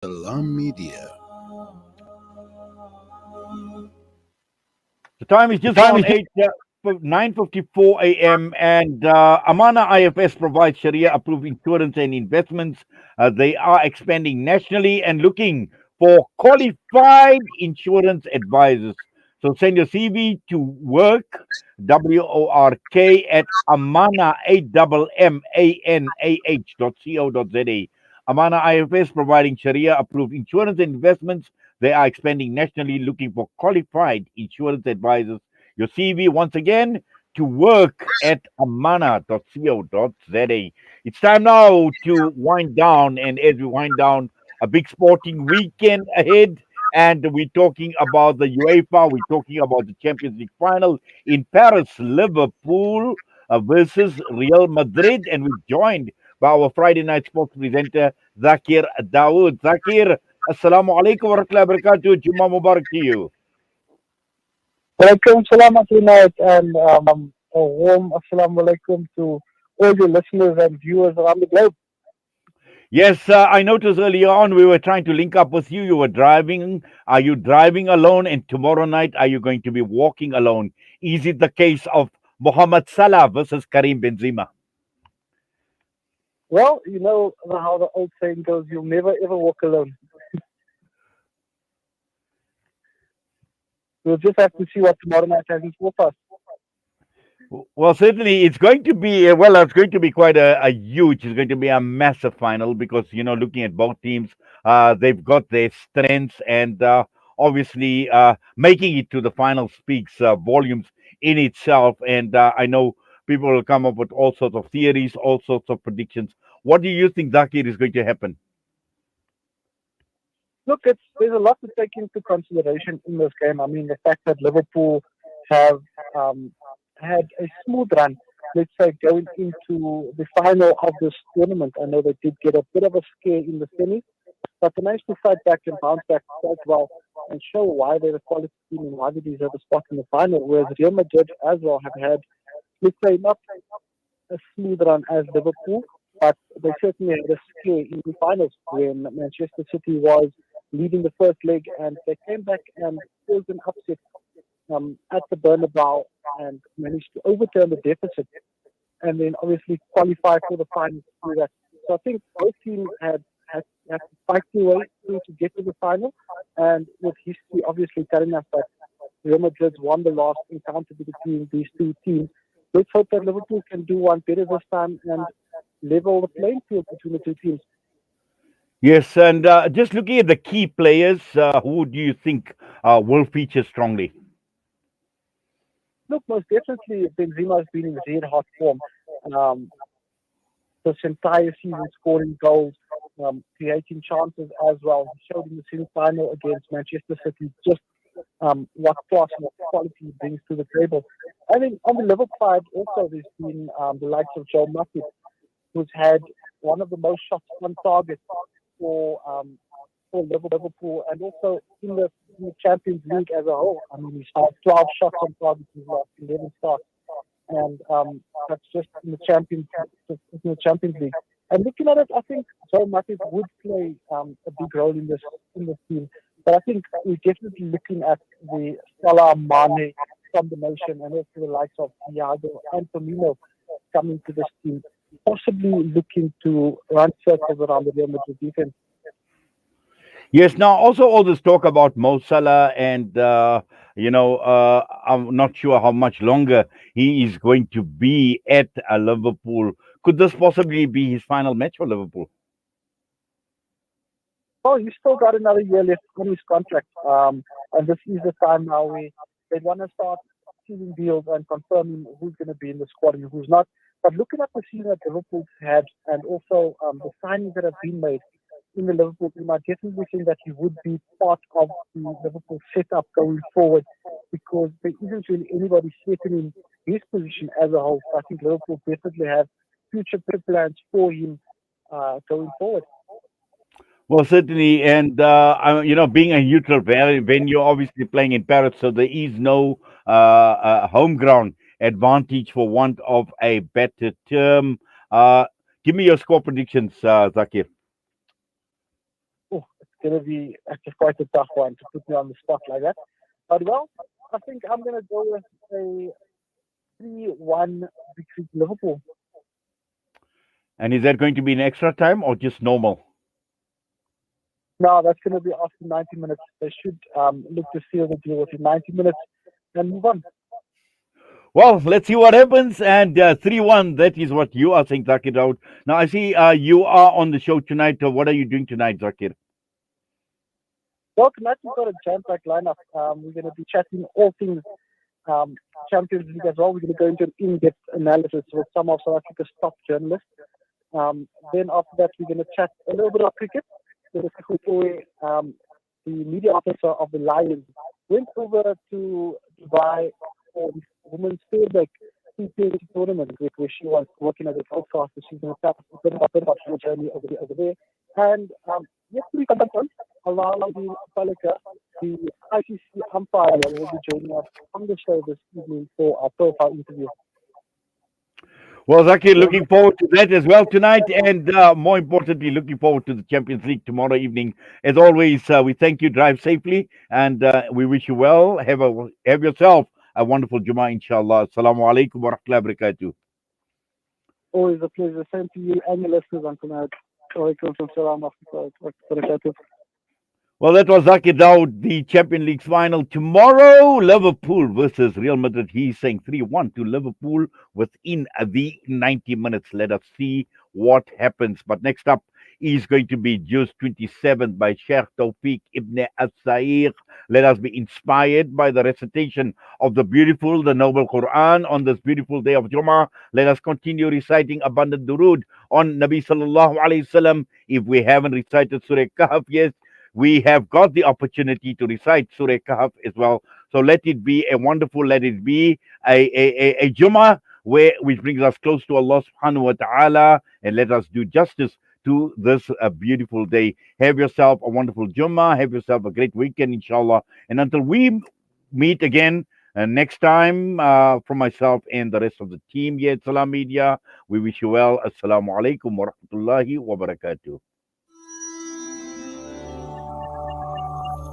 Salam Media. The time is just gone 9:54 a.m. and Amana IFS provides Sharia-approved insurance and investments. They are expanding nationally and looking for qualified insurance advisors. So send your CV to work, WORK, at Amana, AMMANAH.co.za. Amana IFS providing Sharia-approved insurance and investments. They are expanding nationally, looking for qualified insurance advisors. Your CV once again to work at amana.co.za. It's time now to wind down, and as we wind down, a big sporting weekend ahead. And we're talking about the UEFA, we're talking about the Champions League final in Paris, Liverpool versus Real Madrid. And we're joined by our Friday night sports presenter, Thaakir Dawood. Thaakir, Assalamu alaikum wa rahmatullahi wa barakatuh. Juma Mubarak to you. Walaikum salam night and a warm assalamu alaikum to all your listeners and viewers around the globe. Yes, I noticed earlier on we were trying to link up with you. You were driving. Are you driving alone? And tomorrow night, are you going to be walking alone? Is it the case of Mohamed Salah versus Karim Benzema? Well, you know how the old saying goes, you'll never ever walk alone. We'll just have to see what tomorrow night has in store for us. Well, certainly it's going to be it's going to be quite a huge. It's going to be a massive final because looking at both teams, they've got their strengths, and obviously making it to the final speaks volumes in itself. And I know people will come up with all sorts of theories, all sorts of predictions. What do you think, Zakir, is going to happen? Look, there's a lot to take into consideration in this game. I mean, the fact that Liverpool have had a smooth run, let's say, going into the final of this tournament. I know they did get a bit of a scare in the semi, but they managed to fight back and bounce back quite well and show why they're a quality team and why they deserve a spot in the final. Whereas Real Madrid as well have had, let's say, not a smooth run as Liverpool, but they certainly had a scare in the finals when Manchester City was leading the first leg and they came back and caused an upset at the Bernabeu and managed to overturn the deficit and then obviously qualify for the final through that. So I think both teams had to fight their way through to get to the final, and with history obviously telling us that Real Madrid won the last encounter between these two teams. Let's hope that Liverpool can do one better this time and level the playing field between the two teams. Yes, and just looking at the key players, who do you think will feature strongly? Look, most definitely Benzema has been in red hot form. Um, this entire season scoring goals, creating chances as well. He showed in the semi-final against Manchester City just what class and what quality he brings to the table. I think on the Liverpool side also there's been the likes of Joe Matip, who's had one of the most shots on target for Liverpool and also in the Champions League as a whole. I mean, he's had 12 shots on target in his last 11 starts, and that's just in the Champions League. And looking at it, I think Joe Matip would play a big role in this team. But I think we're definitely looking at the Salah Mane combination and also the likes of Thiago and Firmino coming to this team, possibly looking to run circles around the Real Madrid defense. Yes. Now, also all this talk about Mo Salah, and I'm not sure how much longer he is going to be at Liverpool. Could this possibly be his final match for Liverpool? Oh, he's still got another year left on his contract. And this is the time now they want to start sealing deals and confirming who's going to be in the squad and who's not. But looking at the season that Liverpool's had and also the signings that have been made in the Liverpool team, I definitely think that he would be part of the Liverpool setup going forward because there isn't really anybody sitting in his position as a whole. So I think Liverpool definitely have future plans for him going forward. Well, certainly, and being a neutral venue, obviously playing in Paris, so there is no home ground advantage, for want of a better term. Uh, Give me your score predictions, Zakir. Oh, going to be actually quite a tough one to put me on the spot like that. But well, I think I'm going to go with a 3-1 victory to Liverpool. And is that going to be in extra time or just normal? Now that's going to be after 90 minutes. They should look to seal the deal within 90 minutes and move on. Well, let's see what happens. And 3-1, that is what you are saying, Zakir Dawood. Now, I see you are on the show tonight. What are you doing tonight, Zakir? Well, tonight we've got a jam-packed lineup. We're going to be chatting all things um, Champions League as well. We're going to go into an in-depth analysis with some of South Africa's top journalists. Then after that, we're going to chat a little bit of cricket. So the media officer of the Lions, went over to Dubai for the women's fieldwork T20 tournament, where she was working as a broadcaster. She's going to tell us a bit about her journey over there. And yet to be confirmed, Alauddin Palika, the ICC umpire, will be joining us on the show this evening for our profile interview. Well, Zakir, looking forward to that as well tonight, and more importantly, looking forward to the Champions League tomorrow evening. As always, we thank you. Drive safely, and we wish you well. Have yourself a wonderful Jummah, inshallah. Assalamu alaikum wa rahmatullahi wa barakatuh. Always a pleasure. Same to you and your listeners, Uncle Ned. Alaikum salam wa rahmatullahi wa barakatuh. Well, that was Thaakir Dawood, the Champions League final. Tomorrow, Liverpool versus Real Madrid. He's saying 3-1 to Liverpool within the 90 minutes. Let us see what happens. But next up is going to be Juz 27 by Sheikh Tawfiq Ibn As-Sa'ir. Let us be inspired by the recitation of the beautiful, the noble Quran on this beautiful day of Jummah. Let us continue reciting abundant durood on Nabi Sallallahu Alaihi Wasallam. If we haven't recited Surah Kahf yet, we have got the opportunity to recite Surah Kahf as well. So let it be a wonderful, let it be a Jummah which brings us close to Allah subhanahu wa ta'ala, and let us do justice to this beautiful day. Have yourself a wonderful Jummah, have yourself a great weekend, inshallah. And until we meet again next time, from myself and the rest of the team here at Salam Media, we wish you well. Assalamu alaikum wa rahmatullahi wa barakatuh.